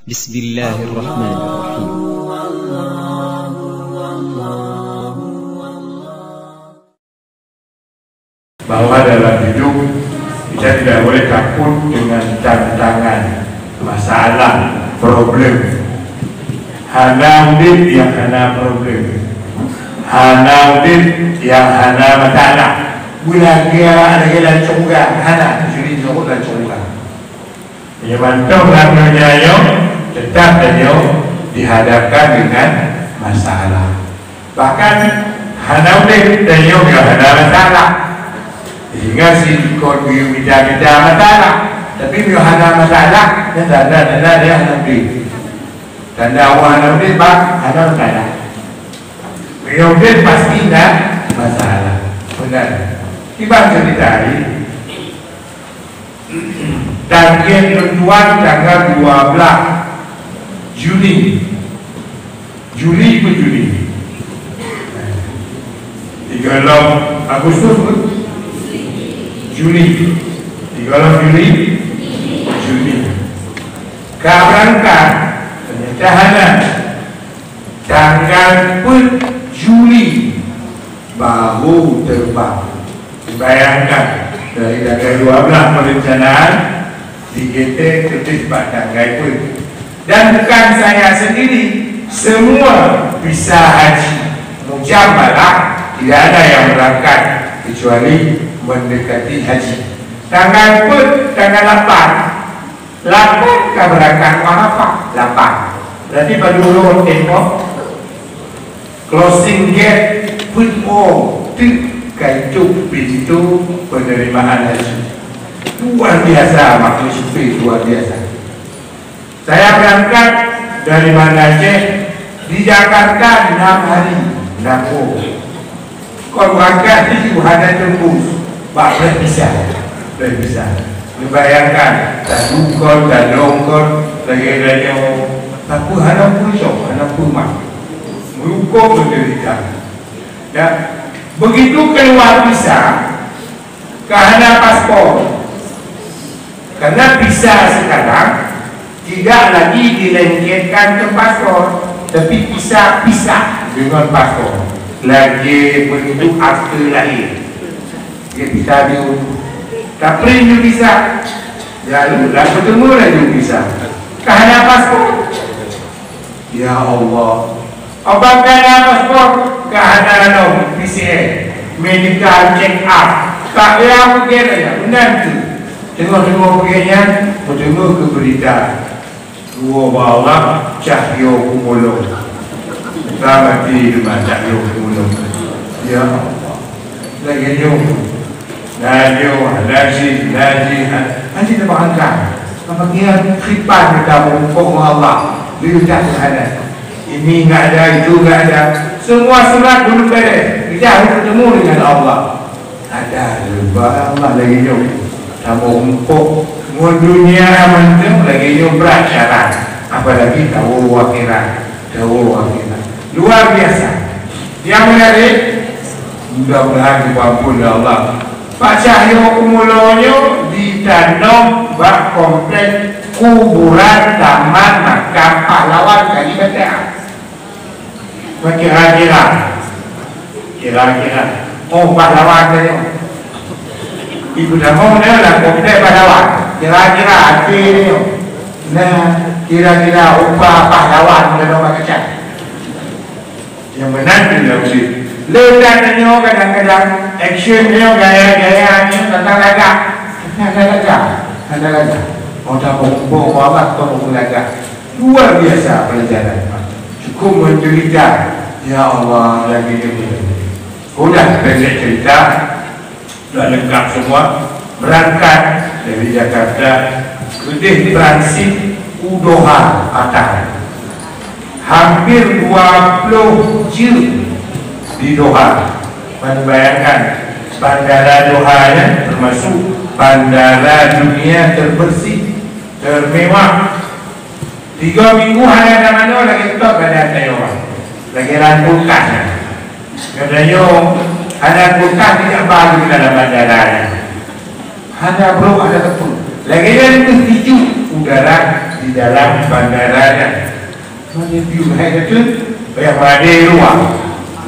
Bismillahirrahmanirrahim. Bahwa dalam hidup kita tidak boleh takut dengan tantangan, masalah, problem. Hana udin yang hana problem, hana udin yang hana masalah. Bila dia ada jalan congga, hana jadi jauh dan congga. Yang mantap namanya yo, tetap dia dihadapkan dengan masalah. Bahkan hana udin dan yo hana masalah. Sehingga si kon bida-bida masalah, tapi bila hana masalah, dia tanda dia hana udin. Tanda awal hana udin bak hana masalah. Bila udin pasti dah masalah. Benar. Tiba cerita ini. Target tentuan tanggal 12 Juni. Juli ke Juni? 3 Agustus ke? Juli. 3 Juli? Juni. Kabarkan tahanan tanggal Juli baru terbang. Bayangkan dari tanggal 12 perencanaan digetek tertibat tanggal pun. Dan bukan saya sendiri, semua bisa haji mujamalah, tidak ada yang berangkat kecuali mendekati haji. Tanggal pun tanggal 8 kan berangkat Arafah 8. Berarti pada dulu tengok closing gate pun kaitu pintu penerimaan haji. Luar biasa makhluk sufi, luar biasa. Saya berangkat dari Banda Aceh, di Jakarta 6 hari, 6 Kalau berangkat di Wuhan tembus, boleh bisa. Dibayangkan, tak dukor, tak longkor, lagi-lagi aku anak pusok, anak rumah, merukuk menderita. Ya. Begitu keluar visa, karena paspor, karena visa sekarang tidak lagi dilengketkan ke paspor, tapi bisa dengan paspor. Lagi bentuk akte lahir, dia bisa diunduh. Tapi dia bisa, lalu bertemu lagi bisa. Karena paspor, ya Allah. Apakah paspor kehadiran PCR, medical check up, tak ada begini ya, benar tu. Tengok begini, bertemu ke berita dua bawah Cahyo Kumolo, selamat di rumah Cahyo Kumolo. Ya Allah, lagi Haji terbangkan. Apa dia khidmat kita mengumpul Allah, lihat ada. Ini enggak ada, itu enggak ada. Semua surat belum beres. Kita harus bertemu dengan Allah. Ada lebah Allah lagi jauh. Kamu empuk. Semua dunia aman lagi jauh berat syarat. Apalagi tahu akhirat. Luar biasa. Yang menarik, mudah-mudahan diampuni Allah. Pak Cahyo Kumulonyo ditanam bak komplek kuburan Taman Makam Pahlawan Kalibata. Kira-kira pahlawan saja. Ibu Damong ni lah komplek pahlawan. Kira-kira hati ni. Nah, kira-kira upah pahlawan dalam macam. Yang benar tidak sih. Ledakannya kadang-kadang actionnya gaya-gayanya tentang lagak. Ada lagak. Mau tak mau awak atau mau lagak. Luar biasa pelajaran. Cukup menderita. Ya Allah, lagi ni. Sudah pendek cerita. Sudah lengkap semua. Berangkat dari Jakarta. Kedih transit Udoha Atas. Hampir 20 jam di Doha. Bayangkan bandara Doha ya, termasuk bandara dunia terbersih, termewah. 3 minggu hanya mana lagi tetap ada orang lagi rangkukan. Katanya ada rangkukan tidak baru dalam bandara. Hanya belum ada tepung. Lagi yang sejuk udara di dalam bandaranya. Mana view itu yang ada luar.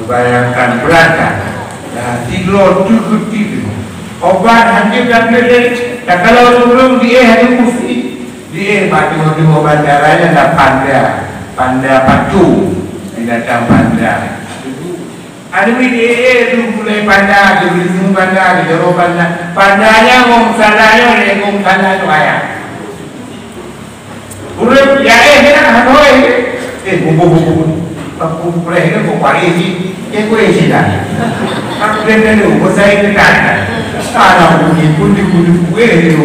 Bayangkan berada. Nah, tidur tidur. Obat hancur dan beli. Nah, kalau sebelum dia ada kufi, dia batu bandaranya ada panda patu, binatang panda. Ada dia tu mulai panda, dia beli semua panda, dia jauh panda. Pandanya ngom salahnya, dia ngom salah tu ayah. Urut ya nak hanoi. Bubu. Aku boleh ke kau pagi si, kau isi dah. Aku benda tu, saya kenal. Anak pun di tu,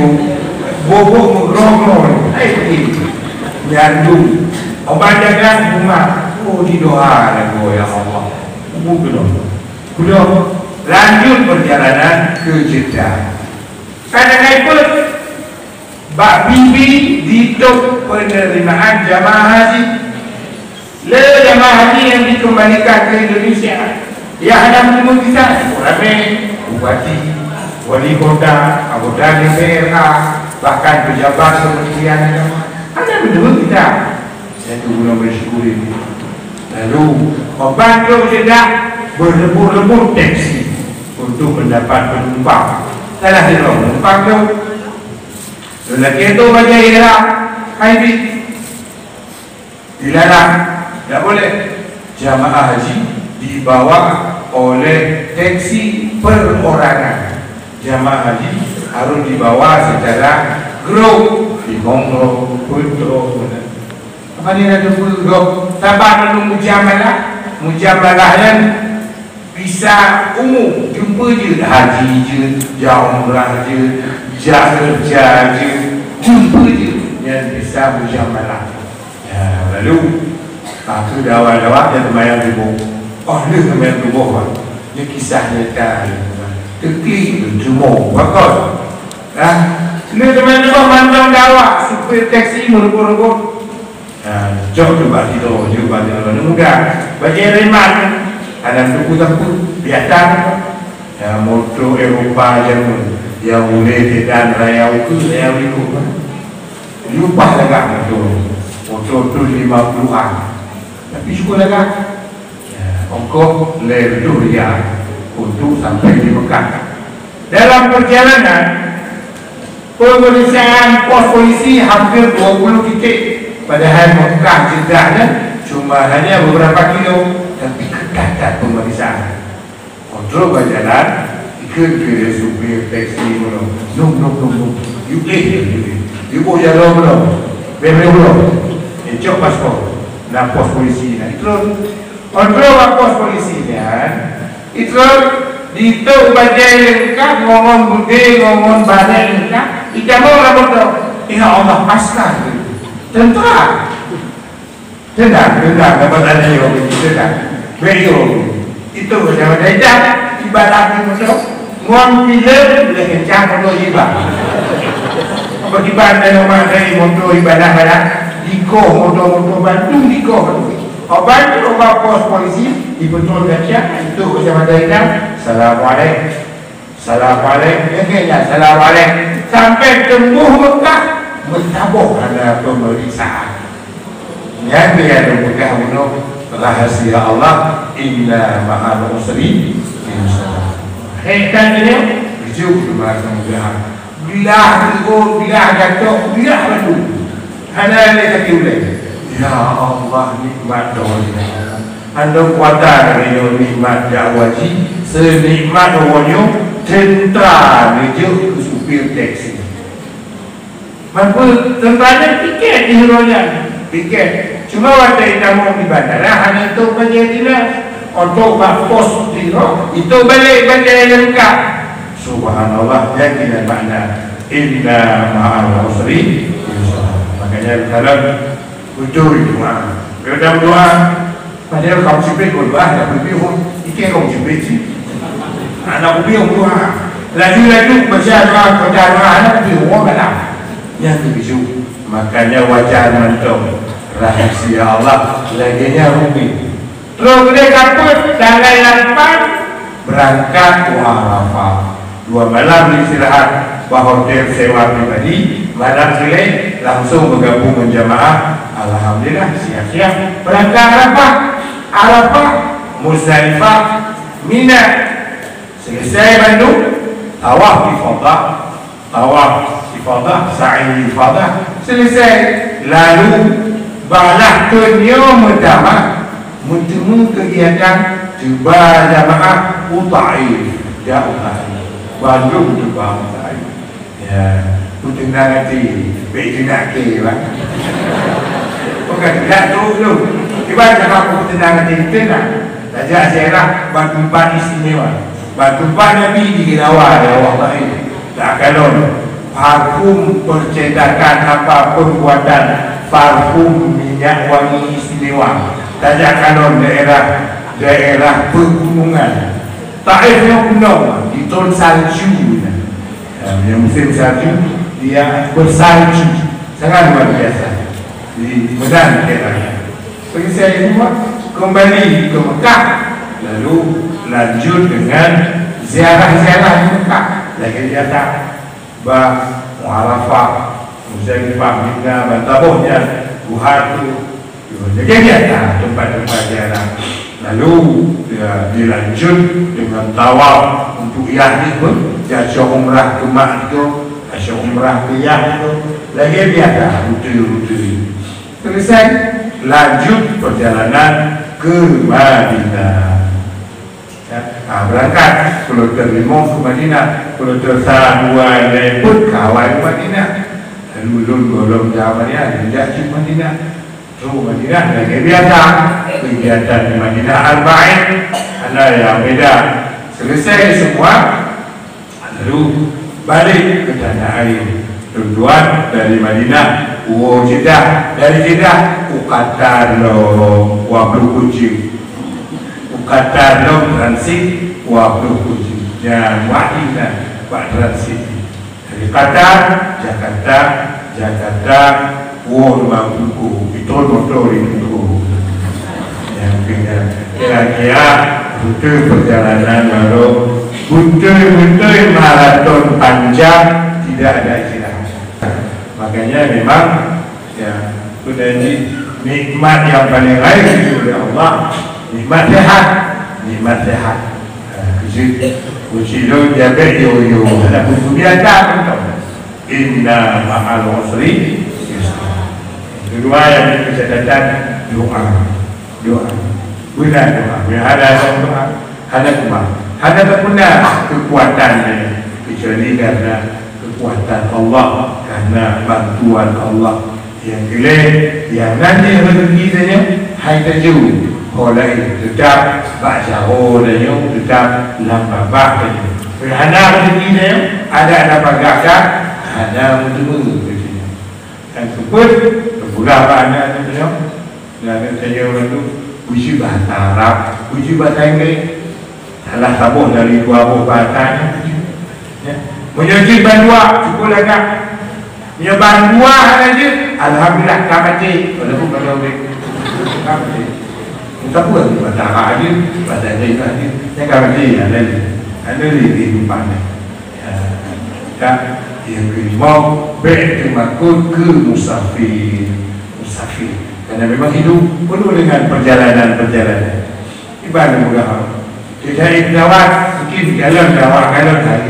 bobo mengrong. Aih, nyandung. Obat jaga rumah. Oh di doa lagu ya Allah. Belum lanjut perjalanan ke Jeddah. Kadang-kadang pun Bak Bibi dituk penerimaan jamaah haji. Jamaah haji yang dikembalikan ke Indonesia. Ya ada menunggu kita, ramai bupati, wali kota, anggota DPR, bahkan pejabat kementerian agama. Ada menunggu kita. Saya tunggu bersyukur ini. Lalu membantu Jeddah berlebur-lebur teksi untuk mendapat penumpang. Salah dia penumpang tu. Lelaki itu baca ihram haji dilarang, tak boleh. Jamaah haji dibawa oleh teksi perorangan. Jamaah haji harus dibawa secara grup di Mongro, Putra. Apa ni ada grup? Sabar menunggu mujamalah yang bisa umum, jumpa je haji je, umrah je, kerja je, jumpa je yang bisa mujamalah. Ya, lalu aku dah awal-awal dia terbayang di bawah. Oh, dia terbayang di bawah. Dia kisah nyata. Teklik berjumur, bagus. Dia terbayang di bawah mantau dakwah supaya teksi merebut-rebut. Jom cuba tidur, mudah. Baca remat, ada buku takut biasa. Motor Eropah yang boleh dan raya itu saya ikut. Lupa lagi motor tu 50-an. Tapi syukur lagi. Ongkos lebih ya untuk sampai di Mekah. Dalam perjalanan pemeriksaan pos polisi hampir 20 titik. Padahal Mekah Jeddahnya cuma hanya beberapa kilo, tapi ketat pemeriksaan. Kontrol berjalan, ikut ke supir taksi belum. No. You boleh jalan belum? Belum. Cek paspor. Nak pos polisi nak. Kontrol pos polisi kan. Itu bajai lengkap, ngomong bude, ngomong badan lengkap. Ika mau lah betul. Ya Allah paskan. Tentera tenang dapat ada yang tenang beliau itu macam dah ibadah itu ngomong bila kencang motor ibadah apa ibadah nama dari motor ibadah diko motor Bandung diko obat pos polisi dibetul kaca itu macam dah Assalamualaikum sampai tembus Mekah mentabuk ada pemeriksaan. Yang dia mudah menurut rahasia Allah, inna ma'al usri yusra. Kaitan dia hidup di masa mudah. Bila jatuh, bila lalu. Hanya dia kata boleh. Ya Allah nikmat doanya. Anda kuatan dari nikmat dakwaji, senikmat doanya tentera menuju ke supir taksi. Mampu tempatnya tiket di Hironya, tiket. Cuma waktu kita mau di bandara hanya itu penjadilah untuk pos di Hiro itu balik bandara lengkap. Subhanallah, yang tidak makna inna ma'al usri yusra. Makanya dalam ucur doa, dalam doa, padahal kaum sipil doa, tak berpihak. Ikan kaum sipil sih, anak berpihak doa. Laju baca doa, anak berpihak orang yang begitu. Makanya wajah mentok rahasia Allah laginya rumit. Terus dia kaput tanggal 8 berangkat ke Arafah. 2 malam istirahat hotel sewa pribadi, malam selesai langsung bergabung menjamaah. Alhamdulillah siap-siap berangkat Arafah, Muzdalifah, Mina. Selesai Bandung, tawaf ifadah, sa'i ifadah, selesai. Lalu balik ke Yom Damah, bertemu kegiatan tiba jamaah Utaif, Bandung tiba Utaif. Ya, puting nanti baik nak lah. Bukan tidak tu. Tiba jamaah puting nanti kita nak. Raja Zerah batu ban istimewa. Batu ban Nabi di Gilawar ya Allah ini. Tak kalau parfum percetakan apapun buatan parfum minyak wangi istimewa. Tajak kalau daerah pegunungan. Taif yang gunung di tahun salju. Yang musim salju dia bersalju sangat luar biasa di Medan daerahnya. Bagi saya semua kembali ke Mekah, lalu lanjut dengan ziarah-ziarah di Mekah. Lagi dia tak Arafah, Muzdalifah, Mina, Bantabohnya, Buhatu. Jadi dia tak tempat-tempat ziarah. Lalu dilanjut dengan tawaf untuk Yahdi pun, jasa umrah ke Makdo, jasa umrah ke Yahdi. Lagi dia tak rute-rute. Selesai, lanjut perjalanan ke Madinah. Berangkat Kloter 5 ke Madinah, Kloter 2 pun kawan Madinah. Lalu belum jauh Madinah, tidak di Madinah. Madinah lagi biasa kegiatan di Madinah Arba'in ada yang beda. Selesai semua, lalu balik ke tanah air. Tujuan dari Madinah, Jeddah, dari Jeddah Uqatarlo Wablu Kucing, Uqatarlo transit Wablu Kucing. Yang Madinah Pak transit dari Qatar, Jakarta, rumah buku itu motor itu yang kira-kira rute perjalanan lalu rute maraton panjang tidak ada istirahat. Makanya memang ya sudah nikmat yang paling lain oleh Allah, nikmat sehat. Kucilo jabe yo ada buku biasa inna ma'al usri. Kedua yang catatan doa. Guna doa. Ada doa. Ada berguna kekuatannya kecuali karena kekuatan Allah, karena bantuan Allah. Yang gelap, yang nanti rezeki saja, hai terju. Oleh tetap baca olehnya tetap lambah saja. Kerana rezeki saja ada pagakkan, ada untuk dan sebut beberapa anak itu dan saya orang tu puisi bahasa Arab, puisi bahasa Inggeris, salah satu dari dua bahasa ya. Menyuci bandua cukup agak punya bandua aja alhamdulillah kamati walaupun kalau kamati tak pun bahasa Arab aja bahasa Inggeris aja yang kamati ada di kehidupan ya. Yang kelima, bermakut ke musafir. Karena memang hidup penuh dengan perjalanan. Ibadah mudah. Tidak dawat, mungkin kalau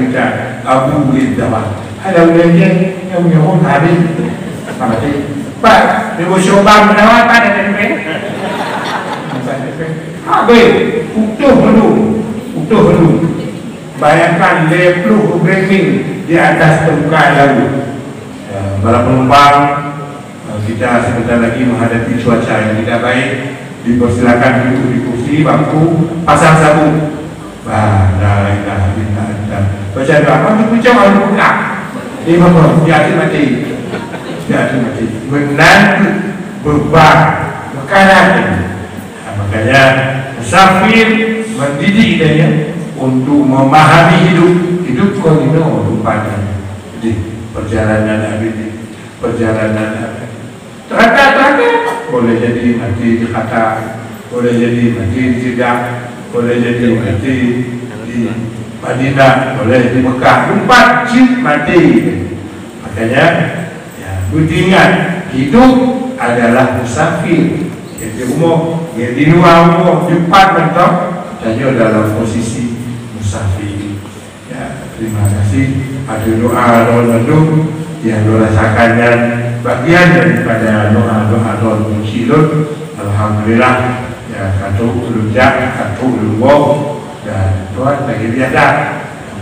kita Abu Dawat. Ada ulangnya yang menyebut hari sama dia. Pak, dia coba menawat ada tempat. Habis, utuh penuh. Bayangkan 20 ranking di atas permukaan laut. Para penumpang, kita sebentar lagi menghadapi cuaca yang tidak baik. Dipersilakan duduk di kursi, bangku, pasang sabuk. La ilaha illallah. Baca doa, kamu pucuk orang buka. Dia ngomong, dia mati. Menantu beban makanan. Makanya musafir mendidik dia untuk memahami hidup kontinu rupanya di perjalanan terkadang boleh jadi mati di Qatar, boleh jadi mati di Jeddah, boleh jadi mati di Madinah, boleh di Mekah, 4 jin mati. Makanya ya, budi ingat, hidup adalah musafir. Yang di umur, yang di luar umur, cepat mentok, hanya dalam posisi musafir. Ya, terima kasih. Ada doa Ramadan yang dirasakan dan bagian daripada doa Ramadan Musyidun. Alhamdulillah. Ya, satu rujak, satu luwak, dan Tuhan bagi biasa.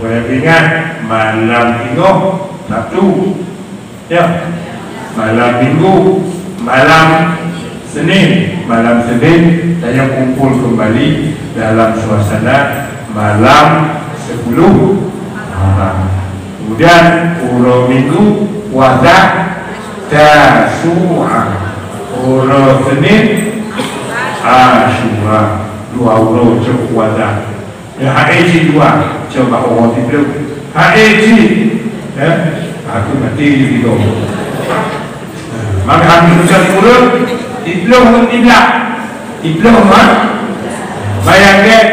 Boleh ingat malam Minggu, Sabtu, ya, malam Minggu, malam Senin, saya kumpul kembali dalam suasana malam 10 malam. Kemudian urut Minggu puasa Tasu'a, urut Senin Asyura, 2 urut cukup puasa. Ya, HAG 2 coba orang tidur HAG, ya, aku mati gitu. Maka hamilkan urut tidur pun tidak tidur mah bayangkan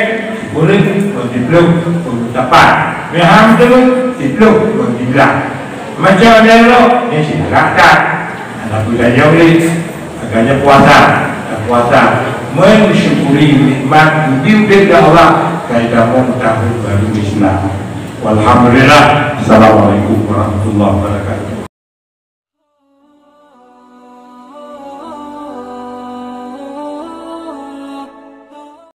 urut pun tidur pun dapat meham tu tidur pun tidak macam ada lo yang silakan anak budaya boleh agaknya puasa mensyukuri nikmat hidup dari Allah kaidah tahun baru Islam. Walhamdulillah. Assalamualaikum warahmatullahi wabarakatuh.